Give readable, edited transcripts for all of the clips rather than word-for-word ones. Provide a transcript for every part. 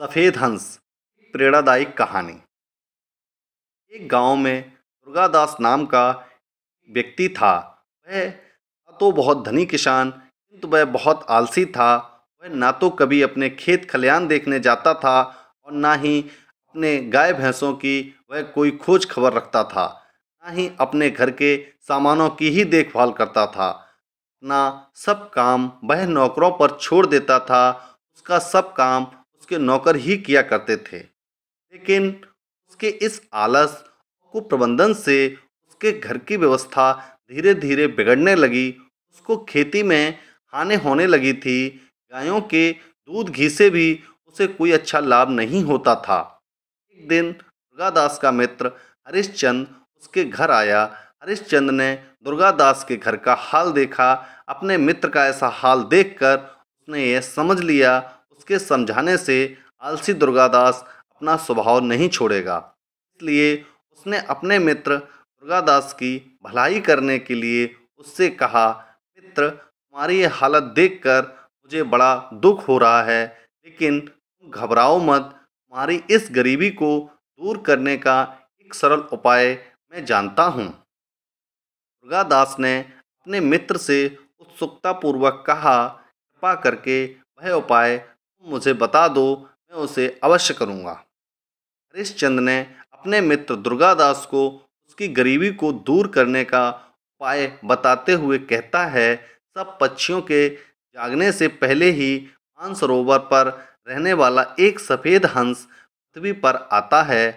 सफ़ेद हंस, प्रेरणादायी कहानी। एक गांव में दुर्गादास नाम का व्यक्ति था। वह था तो बहुत धनी किसान, किंतु वह बहुत आलसी था। वह ना तो कभी अपने खेत खलियान देखने जाता था और ना ही अपने गाय भैंसों की वह कोई खोज खबर रखता था, ना ही अपने घर के सामानों की ही देखभाल करता था। अपना सब काम वह नौकरों पर छोड़ देता था। उसका सब काम उसके नौकर ही किया करते थे। लेकिन उसके इस आलस कुप्रबंधन से उसके घर की व्यवस्था धीरे धीरे बिगड़ने लगी। उसको खेती में हानि होने लगी थी। गायों के दूध घी से भी उसे कोई अच्छा लाभ नहीं होता था। एक दिन दुर्गादास का मित्र हरिश्चंद्र उसके घर आया। हरिश्चंद्र ने दुर्गादास के घर का हाल देखा। अपने मित्र का ऐसा हाल देखकर उसने यह समझ लिया, उसके समझाने से आलसी दुर्गादास अपना स्वभाव नहीं छोड़ेगा। इसलिए उसने अपने मित्र दुर्गादास की भलाई करने के लिए उससे कहा, मित्र, तुम्हारी ये हालत देखकर मुझे बड़ा दुख हो रहा है, लेकिन तुम घबराओ मत। तुम्हारी इस गरीबी को दूर करने का एक सरल उपाय मैं जानता हूँ। दुर्गादास ने अपने मित्र से उत्सुकतापूर्वक कहा, कृपा करके वह उपाय तुम मुझे बता दो, मैं उसे अवश्य करूँगा। हरिश्चंद्र ने अपने मित्र दुर्गादास को उसकी गरीबी को दूर करने का उपाय बताते हुए कहता है, सब पक्षियों के जागने से पहले ही मानसरोवर पर रहने वाला एक सफ़ेद हंस पृथ्वी पर आता है,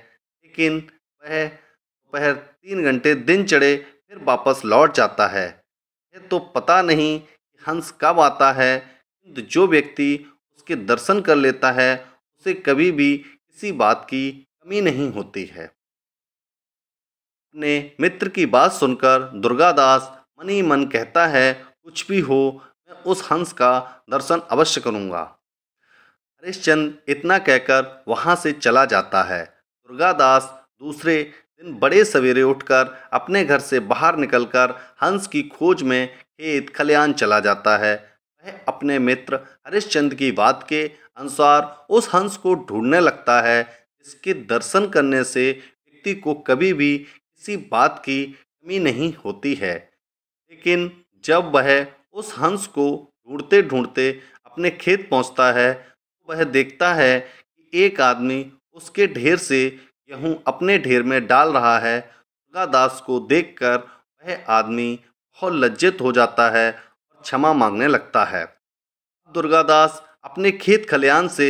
लेकिन वह दोपहर 3 घंटे दिन चढ़े फिर वापस लौट जाता है। यह तो पता नहीं कि हंस कब आता है, किंतु जो व्यक्ति उसके दर्शन कर लेता है उसे कभी भी किसी बात की कमी नहीं होती है। अपने मित्र की बात सुनकर दुर्गादास मन ही मन कहता है, कुछ भी हो, मैं उस हंस का दर्शन अवश्य करूँगा। हरिश्चंद्र इतना कहकर वहाँ से चला जाता है। दुर्गादास दूसरे दिन बड़े सवेरे उठकर अपने घर से बाहर निकलकर हंस की खोज में खेत खलियान चला जाता है। वह अपने मित्र हरिश्चंद्र की बात के अनुसार उस हंस को ढूंढने लगता है, जिसके दर्शन करने से व्यक्ति को कभी भी किसी बात की कमी नहीं होती है। लेकिन जब वह उस हंस को ढूंढते ढूंढते अपने खेत पहुंचता है, तो वह देखता है कि एक आदमी उसके ढेर से गेहूं अपने ढेर में डाल रहा है। दुर्गादास को देखकर वह आदमी बहुत लज्जित हो जाता है और क्षमा मांगने लगता है। दुर्गादास अपने खेत खलियान से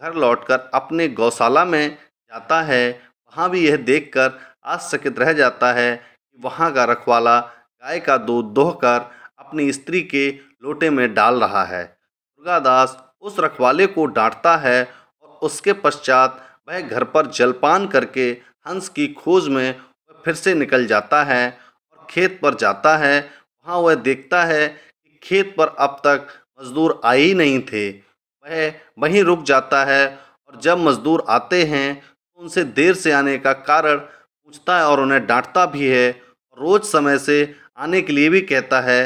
घर लौटकर अपने गौशाला में जाता है। वहाँ भी यह देखकर आश्चर्यचकित रह जाता है कि वहाँ का रखवाला गाय का दूध दोहकर अपनी स्त्री के लोटे में डाल रहा है। दुर्गादास उस रखवाले को डांटता है और उसके पश्चात वह घर पर जलपान करके हंस की खोज में वह फिर से निकल जाता है और खेत पर जाता है। वहाँ वह देखता है कि खेत पर अब तक मजदूर आए ही नहीं थे। वह वहीं रुक जाता है और जब मजदूर आते हैं तो उनसे देर से आने का कारण पूछता है और उन्हें डांटता भी है। रोज समय से आने के लिए भी कहता है।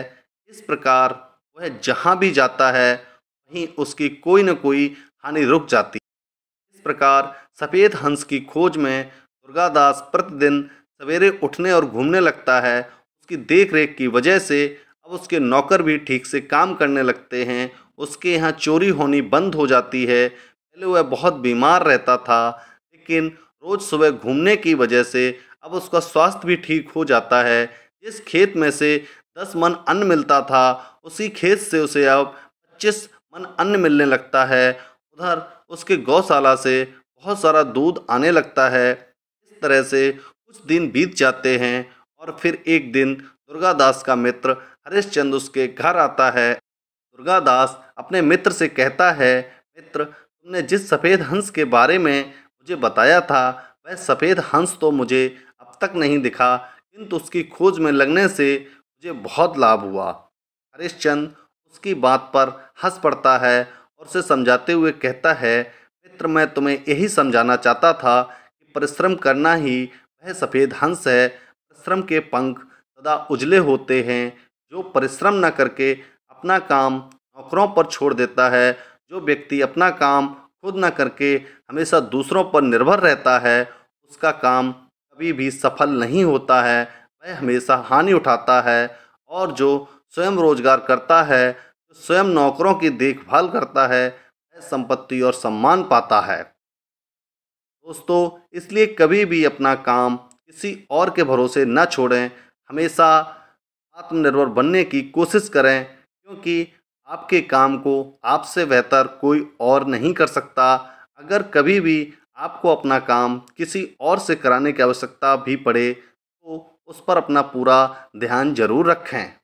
इस प्रकार वह जहाँ भी जाता है वहीं उसकी कोई न कोई हानि रुक जाती है। इस प्रकार सफ़ेद हंस की खोज में दुर्गादास प्रतिदिन सवेरे उठने और घूमने लगता है। उसकी देख रेख की वजह से अब उसके नौकर भी ठीक से काम करने लगते हैं। उसके यहाँ चोरी होनी बंद हो जाती है। पहले वह बहुत बीमार रहता था, लेकिन रोज़ सुबह घूमने की वजह से अब उसका स्वास्थ्य भी ठीक हो जाता है। जिस खेत में से 10 मन अन्न मिलता था, उसी खेत से उसे अब 25 मन अन्न मिलने लगता है। उधर उसके गौशाला से बहुत सारा दूध आने लगता है। इस तरह से कुछ दिन बीत जाते हैं और फिर एक दिन दुर्गादास का मित्र हरिश्चंद्र उसके घर आता है। दुर्गादास अपने मित्र से कहता है, मित्र, तुमने जिस सफ़ेद हंस के बारे में मुझे बताया था, वह सफ़ेद हंस तो मुझे अब तक नहीं दिखा, किंतु उसकी खोज में लगने से मुझे बहुत लाभ हुआ। हरिश्चंद्र उसकी बात पर हंस पड़ता है और उसे समझाते हुए कहता है, मित्र, मैं तुम्हें यही समझाना चाहता था कि परिश्रम करना ही वह सफ़ेद हंस है। परिश्रम के पंख सदा उजले होते हैं। जो परिश्रम न करके अपना काम नौकरों पर छोड़ देता है, जो व्यक्ति अपना काम खुद न करके हमेशा दूसरों पर निर्भर रहता है, उसका काम कभी भी सफल नहीं होता है, वह हमेशा हानि उठाता है। और जो स्वयं रोजगार करता है, जो स्वयं नौकरों की देखभाल करता है, वह संपत्ति और सम्मान पाता है। दोस्तों, इसलिए कभी भी अपना काम किसी और के भरोसे न छोड़ें, हमेशा आत्मनिर्भर बनने की कोशिश करें, क्योंकि आपके काम को आपसे बेहतर कोई और नहीं कर सकता। अगर कभी भी आपको अपना काम किसी और से कराने की आवश्यकता भी पड़े, तो उस पर अपना पूरा ध्यान जरूर रखें।